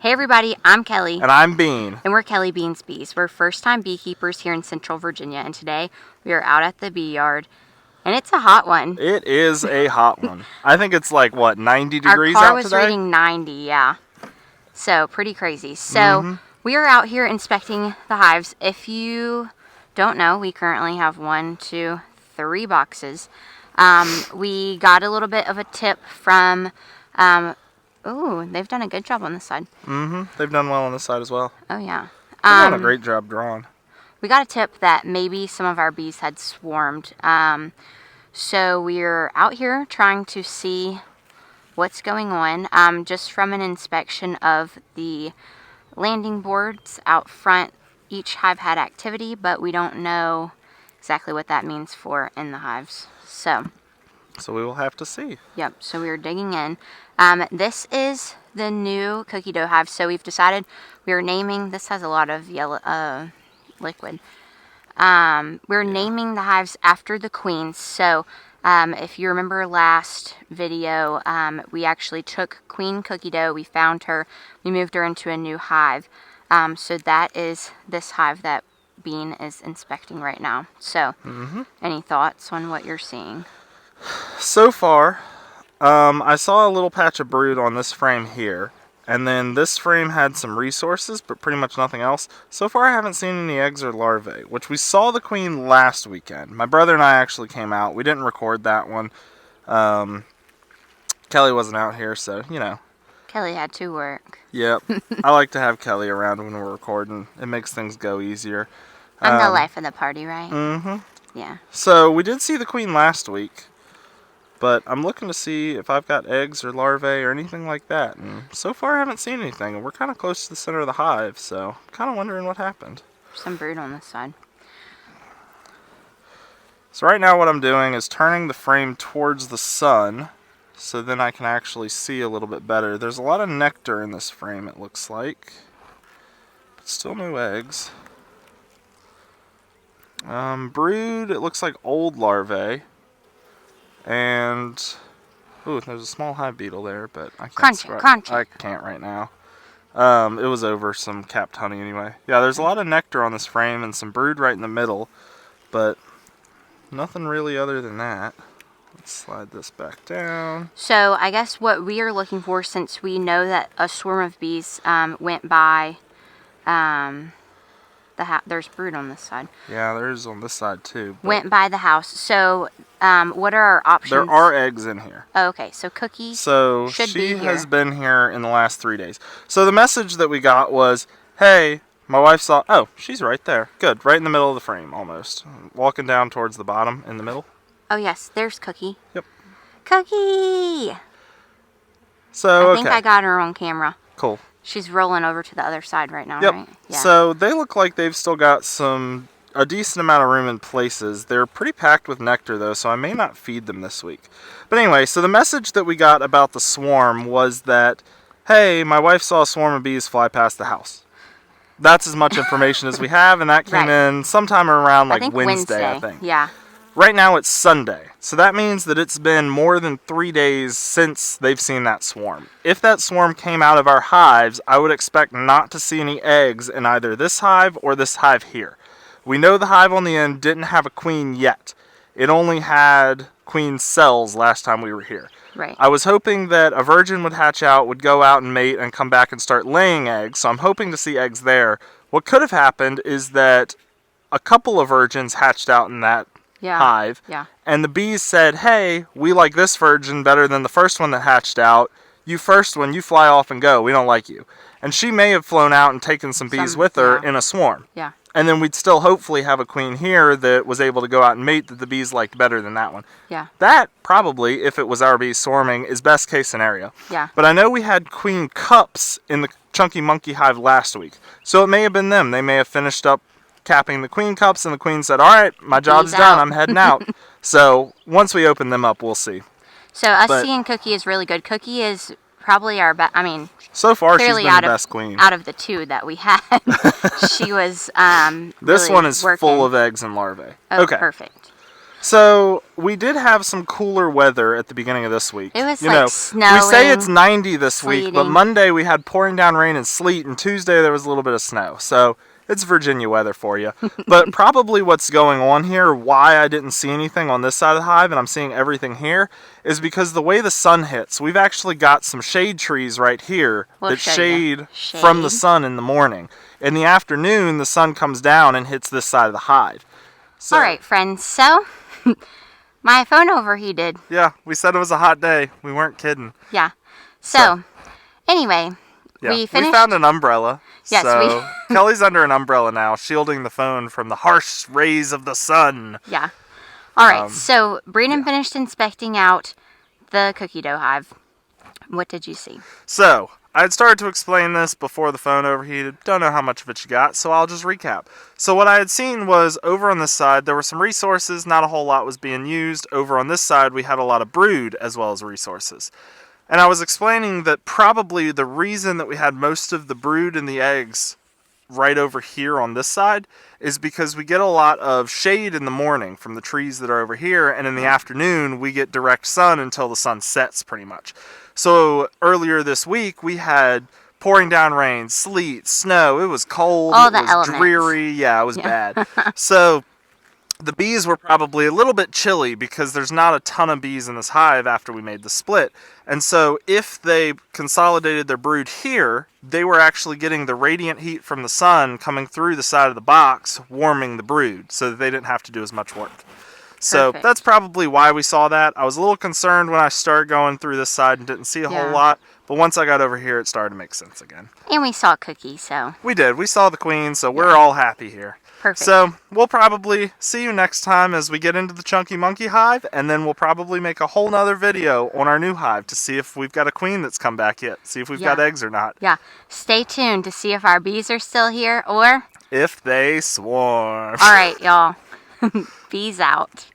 Hey everybody, I'm Kelly. And I'm Bean. And we're Kelly Beans Bees. We're first-time beekeepers here in Central Virginia, and today we are out at the bee yard, and it's a hot one. It is a hot one. I think it's like, what, 90 degrees out today? Our car was reading 90, yeah. So, pretty crazy. So, we are out here inspecting the hives. If you don't know, we currently have 1, 2, 3 boxes. We got a little bit of a tip from... Ooh, they've done a good job on this side. They've done well on this side as well. Oh, yeah. They've done a great job drawing. We got a tip that maybe some of our bees had swarmed. So we're out here trying to see what's going on. Just from an inspection of the landing boards out front, each hive had activity, but we don't know exactly what that means for in the hives. So we will have to see. Yep, so we're digging in. This is the new cookie dough hive. So we've decided we're naming, this has a lot of yellow liquid. We're naming the hives after the queens. So if you remember last video, we actually took Queen Cookie Dough, we found her, we moved her into a new hive. So that is this hive that Bean is inspecting right now. So any thoughts on what you're seeing? So far, I saw a little patch of brood on this frame here, and then this frame had some resources, but pretty much nothing else. So far, I haven't seen any eggs or larvae, which we saw the queen last weekend. My brother and I actually came out. We didn't record that one. Kelly wasn't out here, so, you know. Kelly had to work. Yep. I like to have Kelly around when we're recording. It makes things go easier. I'm the life of the party, right? Yeah. So, we did see the queen last week. But I'm looking to see if I've got eggs or larvae or anything like that. And so far I haven't seen anything. And we're kind of close to the center of the hive, so I'm kind of wondering what happened. Some brood on this side. So right now what I'm doing is turning the frame towards the sun, so then I can actually see a little bit better. There's a lot of nectar in this frame, it looks like. But still no eggs. Brood, it looks like old larvae. And, ooh, there's a small hive beetle there, but I can't. Crunch it. I can't right now. It was over some capped honey anyway. Yeah, there's a lot of nectar on this frame and some brood right in the middle, but nothing really other than that. Let's slide this back down. So I guess what we are looking for, since we know that a swarm of bees went by, there's brood on this side. Yeah, there's on this side too. Went by the house. So what are our options? There are eggs in here. Oh, okay, so Cookie should be here. She has been here in the last 3 days. So the message that we got was, hey, my wife saw, oh, she's right there. Good, right in the middle of the frame almost. Walking down towards the bottom in the middle. Oh yes, there's Cookie. Yep. Cookie! So, I think I got her on camera. Cool. She's rolling over to the other side right now, yep. Right? Yeah. So they look like they've still got a decent amount of room in places. They're pretty packed with nectar though, so I may not feed them this week. But anyway, so the message that we got about the swarm was that, hey, my wife saw a swarm of bees fly past the house. That's as much information as we have, and that came in sometime around like Wednesday, I think. Yeah. Right now it's Sunday, so that means that it's been more than 3 days since they've seen that swarm. If that swarm came out of our hives, I would expect not to see any eggs in either this hive or this hive here. We know the hive on the end didn't have a queen yet. It only had queen cells last time we were here. Right. I was hoping that a virgin would hatch out, would go out and mate, and come back and start laying eggs, so I'm hoping to see eggs there. What could have happened is that a couple of virgins hatched out in that hive, and the bees said, hey, we like this virgin better than the first one that hatched out. You first one, you fly off and go. We don't like you. And she may have flown out and taken some bees with her in a swarm. Yeah. And then we'd still hopefully have a queen here that was able to go out and mate that the bees liked better than that one. Yeah. That probably, if it was our bees swarming, is best case scenario. Yeah. But I know we had queen cups in the Chunky Monkey hive last week. So it may have been them. They may have finished up capping the queen cups, and the queen said, all right, my job's done, I'm heading out. So once we open them up, we'll see. So seeing Cookie is really good. Cookie is probably our best, I mean, so far she's been the best queen. Out of the 2 that we had, she was this really one is working. full of eggs and larvae. Oh, okay. Perfect. So we did have some cooler weather at the beginning of this week. It was We snowing. say it's 90 this week, but sleeting. Monday we had pouring down rain and sleet, and Tuesday there was a little bit of snow. So it's Virginia weather for you. But probably what's going on here, why I didn't see anything on this side of the hive and I'm seeing everything here, is because the way the sun hits, we've actually got some shade trees right here that shade from the sun in the morning. In the afternoon, the sun comes down and hits this side of the hive. So, All right, friends. So my phone overheated. yeah, we said it was a hot day. We weren't kidding. Yeah. So anyway, Yeah, we finished. found an umbrella. Yes, so Kelly's under an umbrella now, shielding the phone from the harsh rays of the sun. Yeah. All right. So Brandon finished inspecting out the cookie dough hive. What did you see? So I had started to explain this before the phone overheated. Don't know how much of it you got, so I'll just recap. So what I had seen was over on this side, there were some resources. Not a whole lot was being used. Over on this side, we had a lot of brood as well as resources. And I was explaining that probably the reason that we had most of the brood and the eggs right over here on this side is because we get a lot of shade in the morning from the trees that are over here, and in the afternoon we get direct sun until the sun sets pretty much. So earlier this week we had pouring down rain, sleet, snow. It was cold. All it the was elements. dreary. Yeah, it was bad. So the bees were probably a little bit chilly because there's not a ton of bees in this hive after we made the split. And so if they consolidated their brood here, they were actually getting the radiant heat from the sun coming through the side of the box, warming the brood so that they didn't have to do as much work. So Perfect. that's probably why we saw that. I was a little concerned when I started going through this side and didn't see a whole lot. But once I got over here, it started to make sense again. And we saw Cookie, so We did. We saw the queen, so we're all happy here. perfect. So we'll probably see you next time as we get into the Chunky Monkey hive, and then we'll probably make a whole nother video on our new hive to see if we've got a queen that's come back yet, see if we've got eggs or not. Yeah. Stay tuned to see if our bees are still here or... If they swarm. All right, y'all. Bees out.